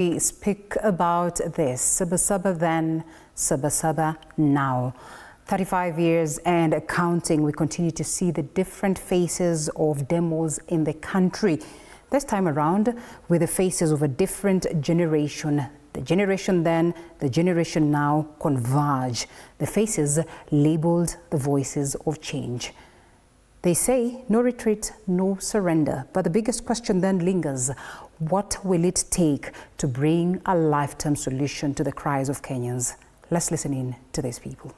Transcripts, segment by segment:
We speak about this, Saba Saba then, Saba Saba now. 35 years and counting, we continue to see the different faces of demos in the country. This time around, with the faces of a different generation. The generation then, the generation now converge. The faces labeled the voices of change. They say no retreat, no surrender. But the biggest question then lingers. What will it take to bring a lifetime solution to the cries of Kenyans? Let's listen in to these people.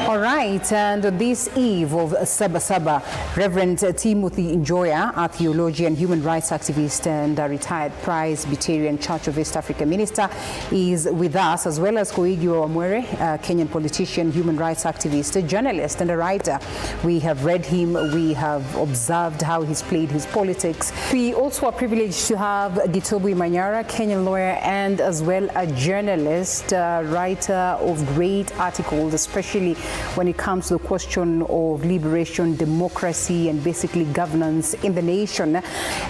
All right, and on this eve of Saba Saba, Reverend Timothy Njoya, a theologian, human rights activist, and a retired Presbyterian Church of East Africa minister, is with us, as well as Koigi Wamwere, a Kenyan politician, human rights activist, a journalist, and a writer. We have read him, we have observed how he's played his politics. We also are privileged to have Gitobu Manyara, Kenyan lawyer, and as well a journalist, writer of great articles, especially when it comes to the question of liberation, democracy, and basically governance in the nation.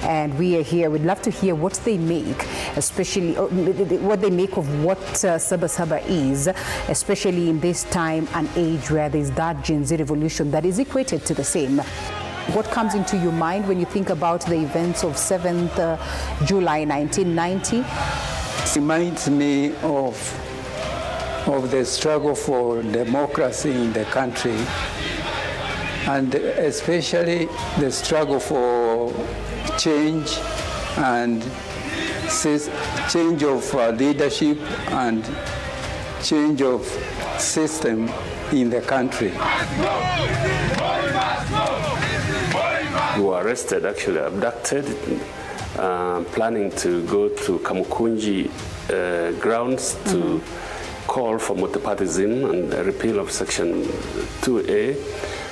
And we are here. We'd love to hear what they make, especially what they make of what Saba Saba is, especially in this time and age where there's that Gen Z revolution that is equated to the same. What comes into your mind when you think about the events of 7th July 1990? It reminds me of the struggle for democracy in the country, and especially the struggle for change and change of leadership and change of system in the country. We were arrested, actually abducted, planning to go to Kamukunji grounds to call for multipartyism and a repeal of Section 2A,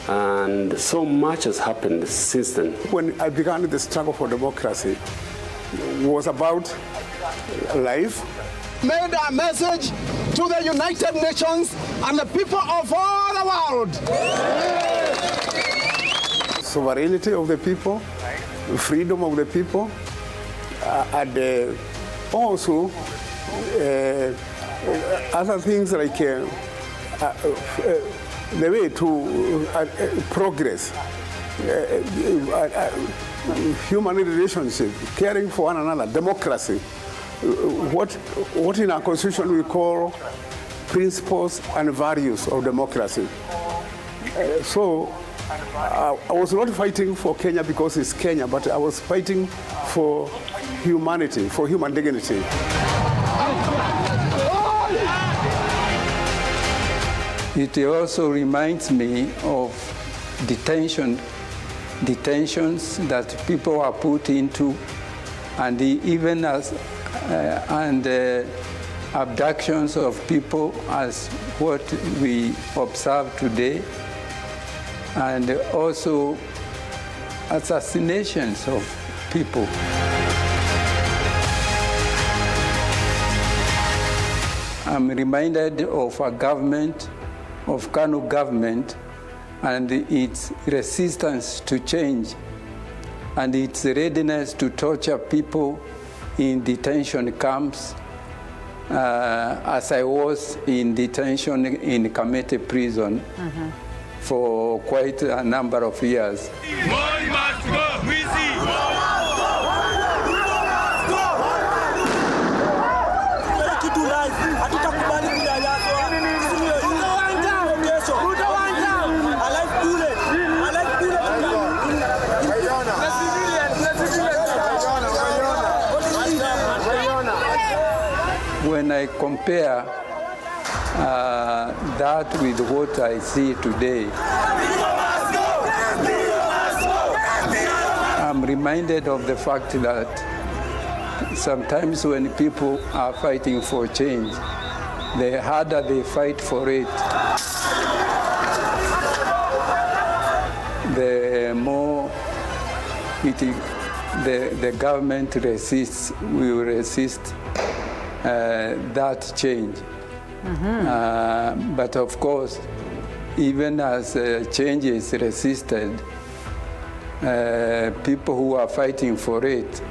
and so much has happened since then. When I began the struggle for democracy, it was about life. Made a message to the United Nations and the people of all the world. Sovereignty of the people, freedom of the people, and also other things like the way to progress, human relationship, caring for one another, democracy, what in our constitution we call principles and values of democracy. So I was not fighting for Kenya because it's Kenya, but I was fighting for humanity, for human dignity. It also reminds me of detentions that people are put into, and even as abductions of people as what we observe today, and also assassinations of people. I'm reminded of a government, of Kanu government, and its resistance to change, and its readiness to torture people in detention camps, as I was in detention in Kamete prison for quite a number of years. Boy must go! when I compare that with what I see today, I'm reminded of the fact that sometimes when people are fighting for change, the harder they fight for it, the more the government will resist that change. But of course, even as change is resisted, people who are fighting for it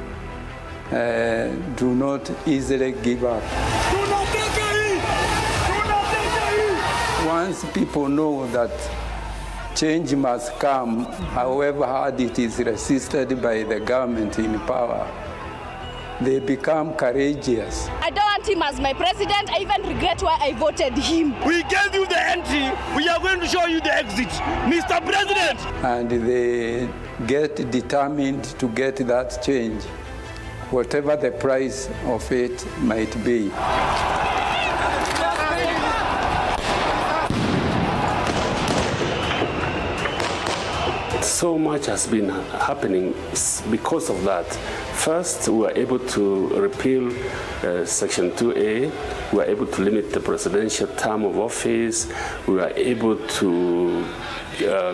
do not easily give up. Once people know that change must come, however hard it is resisted by the government in power, they become courageous. I don't want him as my president. I even regret why I voted him. We gave you the entry. We are going to show you the exit, Mr. President. And they get determined to get that change, whatever the price of it might be. So much has been happening because of that. First, we were able to repeal Section 2A. We were able to limit the presidential term of office. We were able to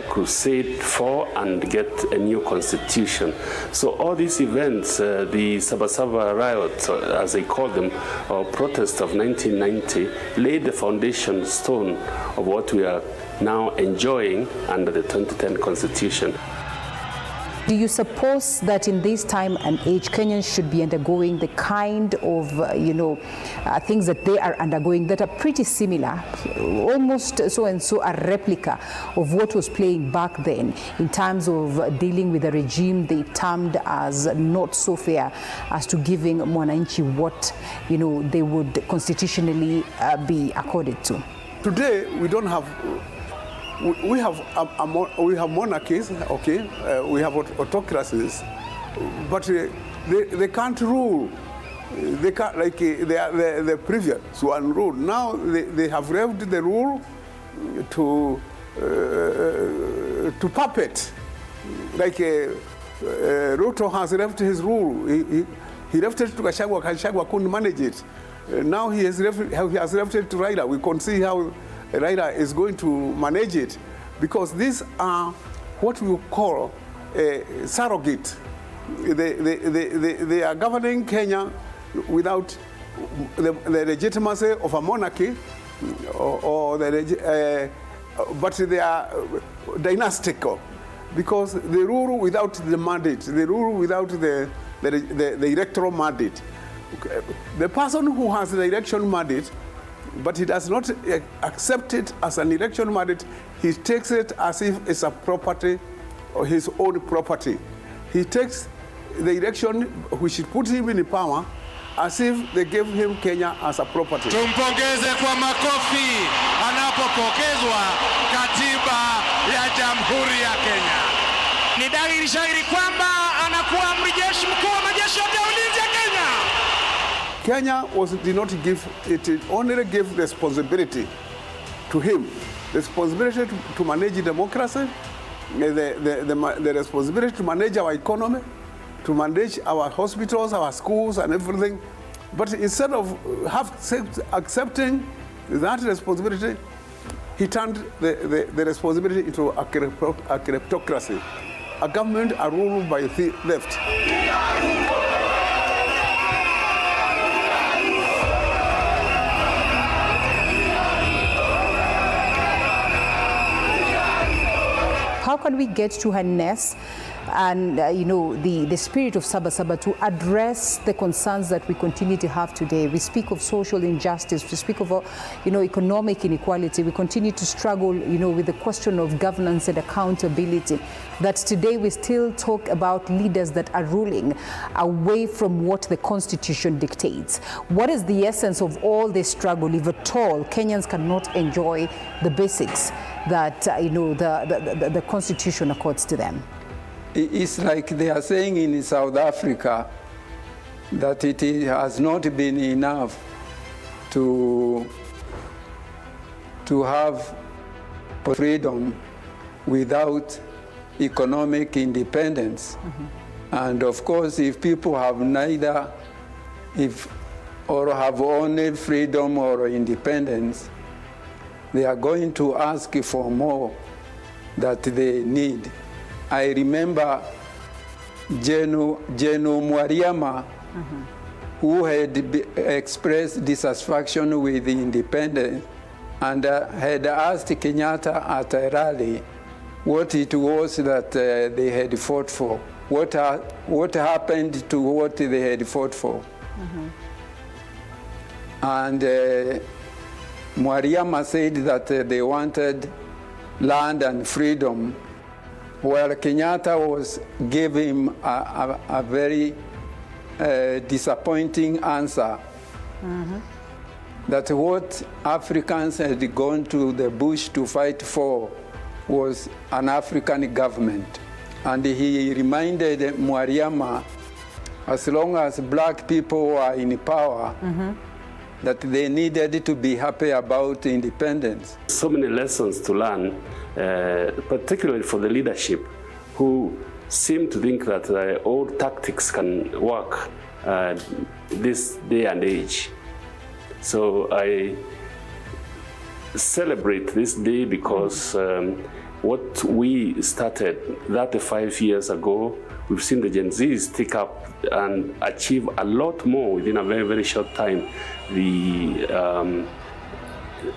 crusade for and get a new constitution. So all these events, the Saba Saba riots, as they call them, or protest of 1990, laid the foundation stone of what we are now enjoying under the 2010 Constitution. Do you suppose that in this time and age, Kenyans should be undergoing the kind of, things that they are undergoing that are pretty similar, almost so and so a replica of what was playing back then in terms of dealing with a regime they termed as not so fair as to giving mwananchi what, they would constitutionally be accorded to? Today, we don't have... We have monarchies, okay. We have autocracies, but they can't rule. They can't, like the previous one ruled. Now they have left the rule to puppet. Like Ruto has left his rule. He left it to Gachagua. Gachagua couldn't manage it. Now he has left it to Raila. We can see how Raila is going to manage it, because these are what we call surrogate. They are governing Kenya without the legitimacy of a monarchy, but they are dynastical, because they rule without the mandate. They rule without the electoral mandate. The person who has the election mandate, but he does not accept it as an election mandate, he takes it as if it's a property or his own property. He takes the election which put him in power as if they gave him Kenya as a property. Tumpongeze kwa makofi anapopokezwa katiba ya Jamhuri ya Kenya. Ni dalili shahiri kwamba anakuwa amiri jeshi mkuu wa majeshi yote ya ulinzi ya Kenya. Kenya did not give, it only gave responsibility to him. Responsibility to manage democracy, the responsibility to manage our economy, to manage our hospitals, our schools and everything. But instead of accepting that responsibility, he turned the responsibility into a kleptocracy, a government ruled by the left. How can we get to harness and the spirit of Saba Saba to address the concerns that we continue to have today? We speak of social injustice, we speak of economic inequality, we continue to struggle with the question of governance and accountability, that today we still talk about leaders that are ruling away from what the Constitution dictates. What is the essence of all this struggle if at all Kenyans cannot enjoy the basics that the Constitution accords to them? It's like they are saying in South Africa that it has not been enough to have freedom without economic independence. And of course, if people have neither, or have only freedom or independence, they are going to ask for more that they need. I remember Jenu Mwariama, who had expressed dissatisfaction with the independence and had asked Kenyatta at a rally what it was that they had fought for. What happened to what they had fought for. And Mwariama said that they wanted land and freedom, while Kenyatta gave him a very disappointing answer. That what Africans had gone to the bush to fight for was an African government. And he reminded Mwariama, as long as black people were in power, that they needed to be happy about independence. So many lessons to learn, particularly for the leadership, who seem to think that old tactics can work this day and age. So I celebrate this day because what we started 35 years ago, we've seen the Gen Zs take up and achieve a lot more within a very, very short time. The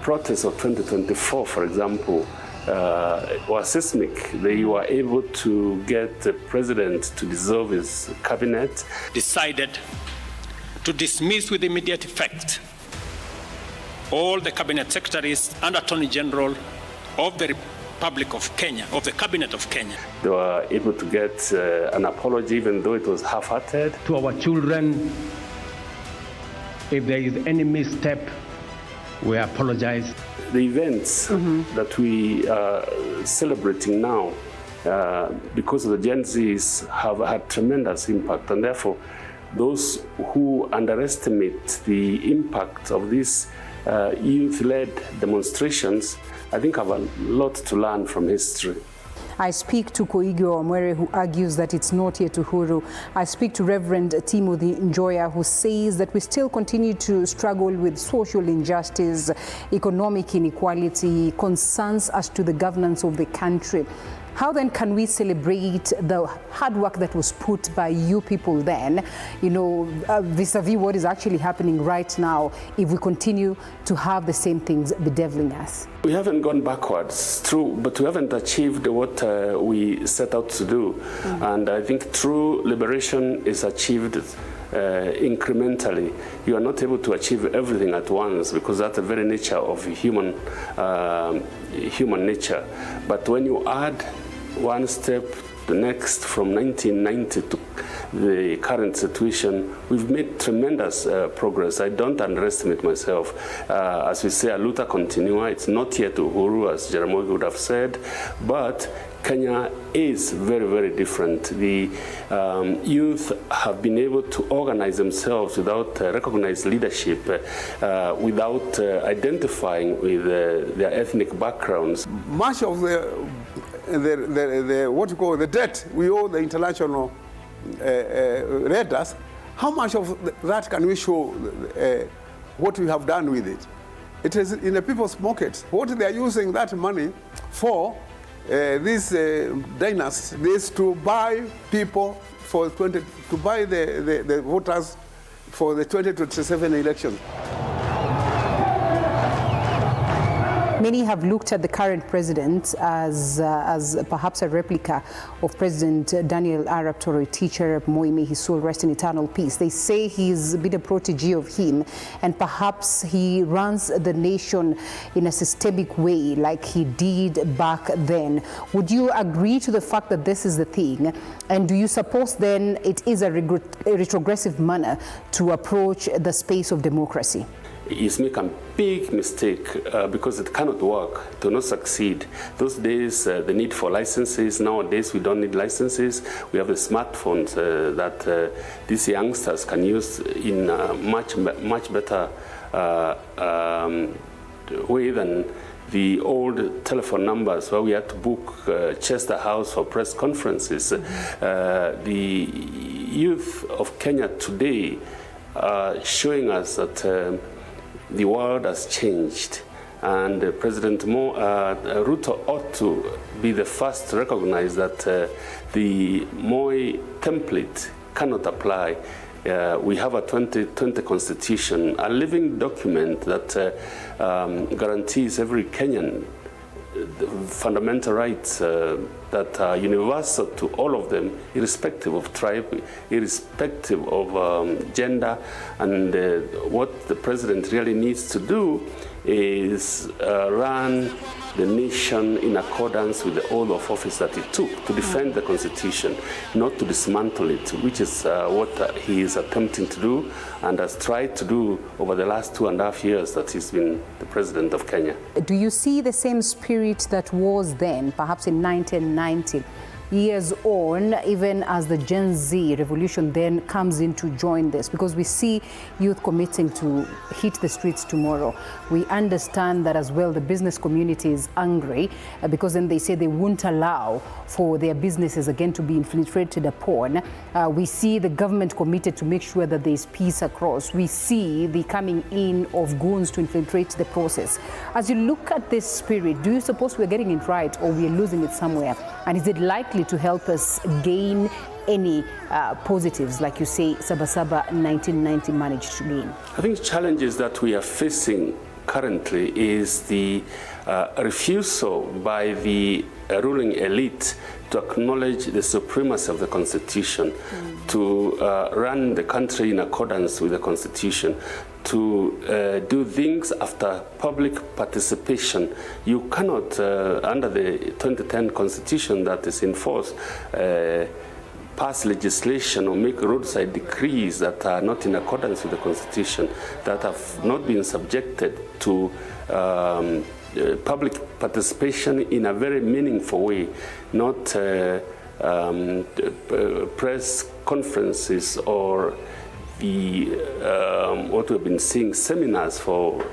protests of 2024, for example, were seismic. They were able to get the president to dissolve his cabinet. Decided to dismiss with immediate effect all the cabinet secretaries and attorney general of the Republic of Kenya, of the Cabinet of Kenya. They were able to get an apology, even though it was half-hearted. To our children, if there is any misstep, we apologize. The events that we are celebrating now, because of the Gen Zs, have had tremendous impact, and therefore those who underestimate the impact of these youth-led demonstrations, I think have a lot to learn from history. I speak to Koigi Wamwere, who argues that it's not yet Uhuru. I speak to Reverend Timothy Njoya, who says that we still continue to struggle with social injustice, economic inequality, concerns as to the governance of the country. How then can we celebrate the hard work that was put by you people then, vis-a-vis what is actually happening right now, if we continue to have the same things bedeviling us? We haven't gone backwards, true, but we haven't achieved what we set out to do. And I think true liberation is achieved incrementally. You are not able to achieve everything at once because that's the very nature of human nature. But when you add one step, the next, from 1990 to the current situation, we've made tremendous progress. I don't underestimate myself. As we say, a luta continua. It's not yet Uhuru, as Jaramogi would have said, but Kenya is very, very different. The youth have been able to organize themselves without recognized leadership, without identifying with their ethnic backgrounds. Much of the debt we owe the international readers, how much of that can we show what we have done with it? It is in the people's pockets. What they are using that money for, these dynasts, is to buy people to buy the voters for the 2027 election. Many have looked at the current president as perhaps a replica of President Daniel Arap Toroi, teacher Moi, may his soul rest in eternal peace. They say he's been a protege of him, and perhaps he runs the nation in a systemic way like he did back then. Would you agree to the fact that this is the thing? And do you suppose then it is a retrogressive manner to approach the space of democracy? Is make a big mistake because it cannot work, it will not succeed. Those days, the need for licenses, nowadays we don't need licenses. We have the smartphones that these youngsters can use in much better way than the old telephone numbers where we had to book Chester House for press conferences. The youth of Kenya today are showing us that the world has changed, and President Ruto ought to be the first to recognize that the Moi template cannot apply. We have a 2020 constitution, a living document that guarantees every Kenyan fundamental rights that are universal to all of them, irrespective of tribe, irrespective of gender. And what the president really needs to do is run the nation in accordance with the oath of office that he took to defend the Constitution, not to dismantle it, which is what he is attempting to do and has tried to do over the last 2.5 years that he's been the president of Kenya. Do you see the same spirit that was then, perhaps in 1990? Years on, even as the Gen Z revolution then comes in to join this, because we see youth committing to hit the streets tomorrow. We understand that as well the business community is angry because then they say they won't allow for their businesses again to be infiltrated upon. We see the government committed to make sure that there is peace across. We see the coming in of goons to infiltrate the process. As you look at this spirit, do you suppose we're getting it right or we're losing it somewhere? And is it likely to help us gain any positives, like you say, Saba Saba 1990 managed to gain? I think challenges that we are facing currently is the refusal by the ruling elite to acknowledge the supremacy of the Constitution, to run the country in accordance with the Constitution, to do things after public participation. You cannot, under the 2010 Constitution that is in force, pass legislation or make roadside decrees that are not in accordance with the Constitution, that have not been subjected to public participation in a very meaningful way, not press conferences or the what we've been seeing, seminars for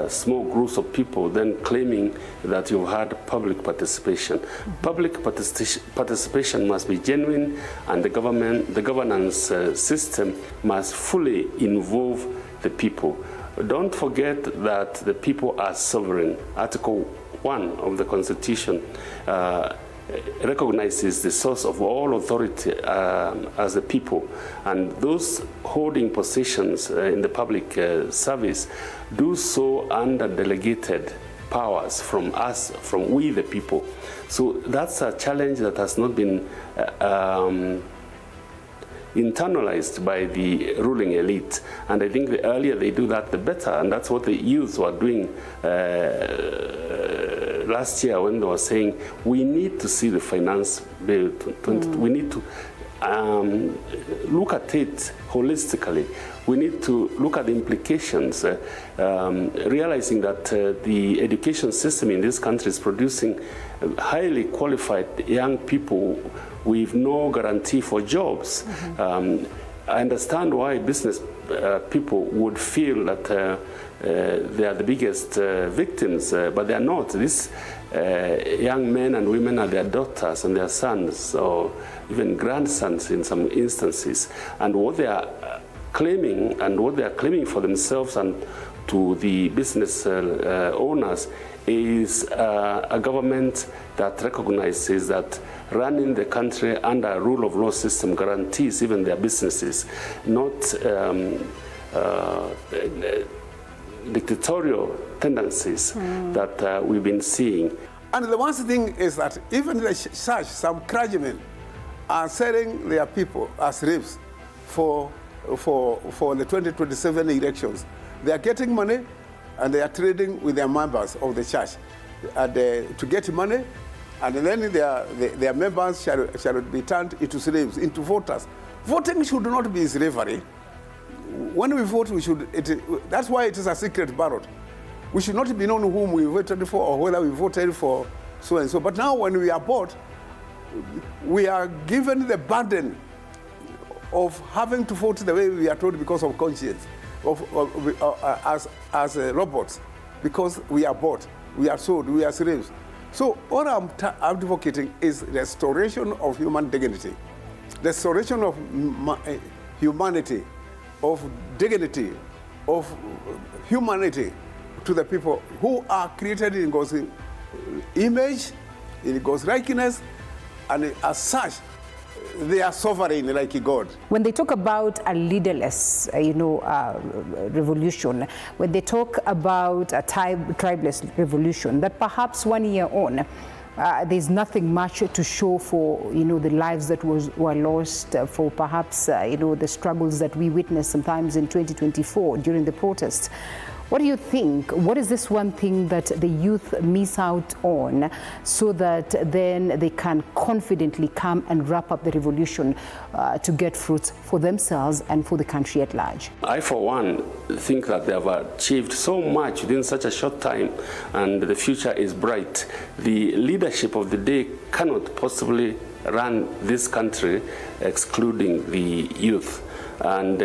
small groups of people then claiming that you had public participation. Public participation must be genuine, and the governance system must fully involve the people. Don't forget that the people are sovereign. Article 1 of the Constitution recognizes the source of all authority as the people, and those holding positions in the public service do so under delegated powers from us, from we the people. So that's a challenge that has not been internalized by the ruling elite, and I think the earlier they do that, the better, and that's what the youth were doing last year when they were saying we need to see the finance bill, we need to look at it holistically. We need to look at the implications, realizing that the education system in this country is producing highly qualified young people with no guarantee for jobs. I understand why business people would feel that they are the biggest victims, but they are not. These young men and women are their daughters and their sons, or even grandsons in some instances. And what they are claiming, and what they are claiming for themselves and to the business owners, is a government that recognizes that running the country under a rule of law system guarantees even their businesses, not dictatorial tendencies that we've been seeing. And the worst thing is that even the church, some clergymen are selling their people as slaves for the 2027 elections. They are getting money and they are trading with their members of the church to get money, and then their members shall be turned into slaves, into voters. Voting should not be slavery. When we vote, that's why it is a secret ballot. We should not be known whom we voted for or whether we voted for so and so. But now when we are bought, we are given the burden of having to vote the way we are told because of conscience. as robots, because we are bought, we are sold, we are slaves. So what I'm advocating is restoration of human dignity, restoration of humanity, of dignity, of humanity to the people who are created in God's image, in God's likeness, and as such, they are sovereign like God. When they talk about a leaderless, revolution, when they talk about a tribeless revolution, that perhaps 1 year on, there's nothing much to show for, the lives that were lost, for perhaps, the struggles that we witnessed sometimes in 2024 during the protests. What do you think? What is this one thing that the youth miss out on so that then they can confidently come and wrap up the revolution to get fruits for themselves and for the country at large? I, for one, think that they have achieved so much within such a short time, and the future is bright. The leadership of the day cannot possibly run this country excluding the youth. And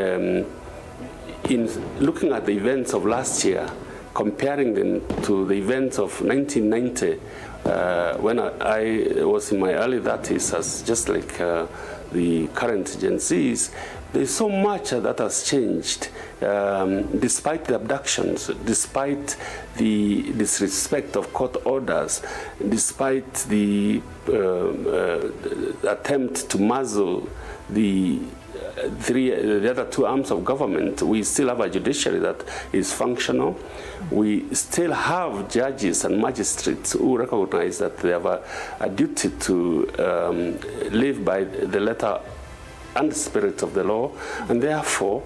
in looking at the events of last year, comparing them to the events of 1990, when I was in my early 30s, as just like the current Gen Zs, there's so much that has changed, despite the abductions, despite the disrespect of court orders, despite the attempt to muzzle the other two arms of government. We still have a judiciary that is functional. We still have judges and magistrates who recognize that they have a duty to live by the letter and the spirit of the law, and therefore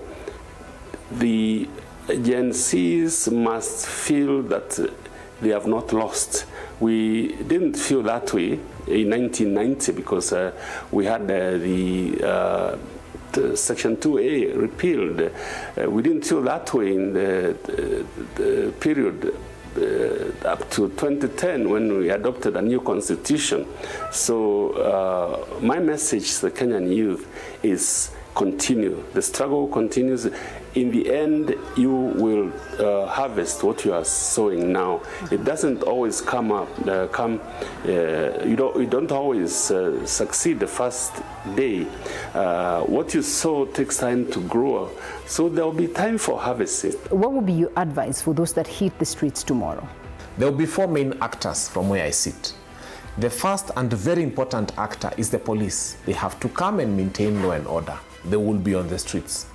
the Gen Zs must feel that they have not lost. We didn't feel that way in 1990 because we had the Section 2A repealed. We didn't feel that way in the period up to 2010 when we adopted a new constitution. So my message to the Kenyan youth is continue. The struggle continues. In the end, you will harvest what you are sowing now. It doesn't always come up. You don't always succeed the first day. What you sow takes time to grow. So there will be time for harvesting. What would be your advice for those that hit the streets tomorrow? There will be four main actors from where I sit. The first and very important actor is the police. They have to come and maintain law and order. They will be on the streets.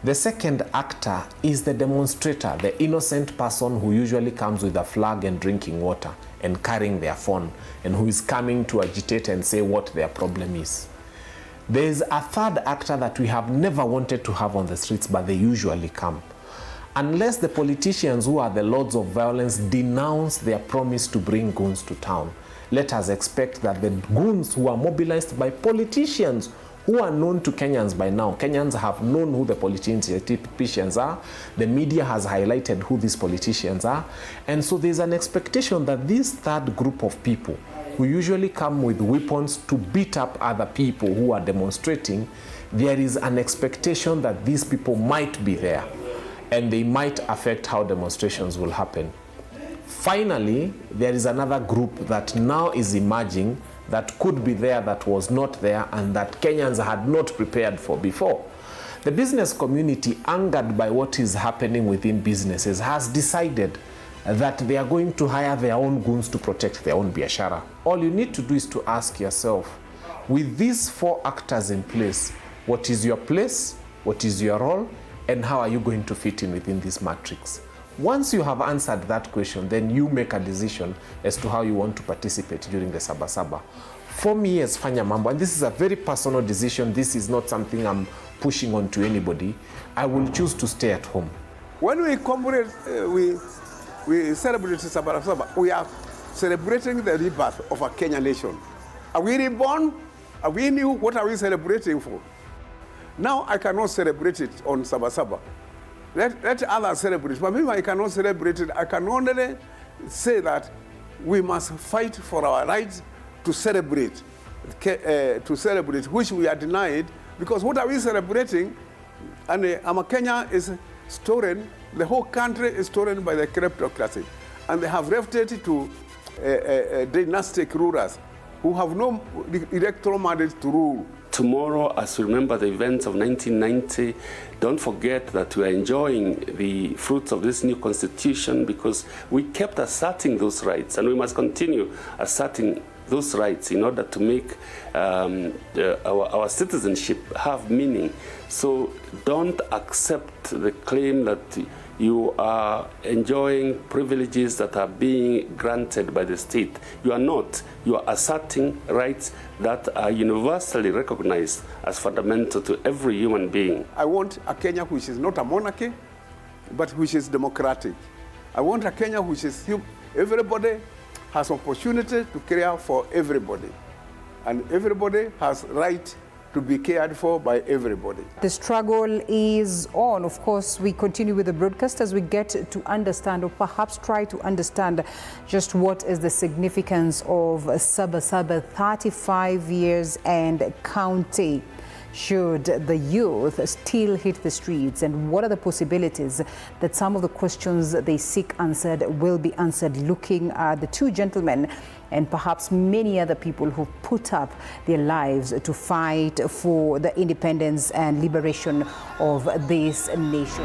The second actor is the demonstrator, the innocent person who usually comes with a flag and drinking water and carrying their phone, and who is coming to agitate and say what their problem is. There is a third actor that we have never wanted to have on the streets, but they usually come. Unless the politicians who are the lords of violence denounce their promise to bring goons to town, let us expect that the goons who are mobilized by politicians who are known to Kenyans by now. Kenyans have known who the politicians are. The media has highlighted who these politicians are. And so there's an expectation that this third group of people who usually come with weapons to beat up other people who are demonstrating, there is an expectation that these people might be there and they might affect how demonstrations will happen. Finally, there is another group that now is emerging that could be there, that was not there, and that Kenyans had not prepared for before. The business community, angered by what is happening within businesses, has decided that they are going to hire their own goons to protect their own biashara. All you need to do is to ask yourself, with these four actors in place, what is your place, what is your role, and how are you going to fit in within this matrix? Once you have answered that question, then you make a decision as to how you want to participate during the Saba Saba. For me as Fanya Mambo, and this is a very personal decision, this is not something I'm pushing on to anybody, I will choose to stay at home. When we commemorate, we celebrate Saba Saba, we are celebrating the rebirth of a Kenyan nation. Are we reborn? Are we new? What are we celebrating for? Now I cannot celebrate it on Saba Saba. Let others celebrate. But me, I cannot celebrate it. I can only say that we must fight for our rights to celebrate, which we are denied. Because what are we celebrating? And I'm a Kenya is stolen. The whole country is stolen by the kleptocracy. And they have left it to dynastic rulers who have no electoral mandate to rule. Tomorrow, as we remember the events of 1990, don't forget that we are enjoying the fruits of this new constitution because we kept asserting those rights, and we must continue asserting those rights in order to make our citizenship have meaning. So don't accept the claim that you are enjoying privileges that are being granted by the state. You are not. You are asserting rights that are universally recognized as fundamental to every human being. I want a Kenya which is not a monarchy, but which is democratic. I want a Kenya which is everybody has opportunity to care for everybody, and everybody has right to be cared for by everybody. The struggle is on. Of course, we continue with the broadcast as we get to understand, or perhaps try to understand, just what is the significance of Saba Saba 35 years and counting. Should the youth still hit the streets, and what are the possibilities that some of the questions they seek answered will be answered, looking at the two gentlemen and perhaps many other people who put up their lives to fight for the independence and liberation of this nation.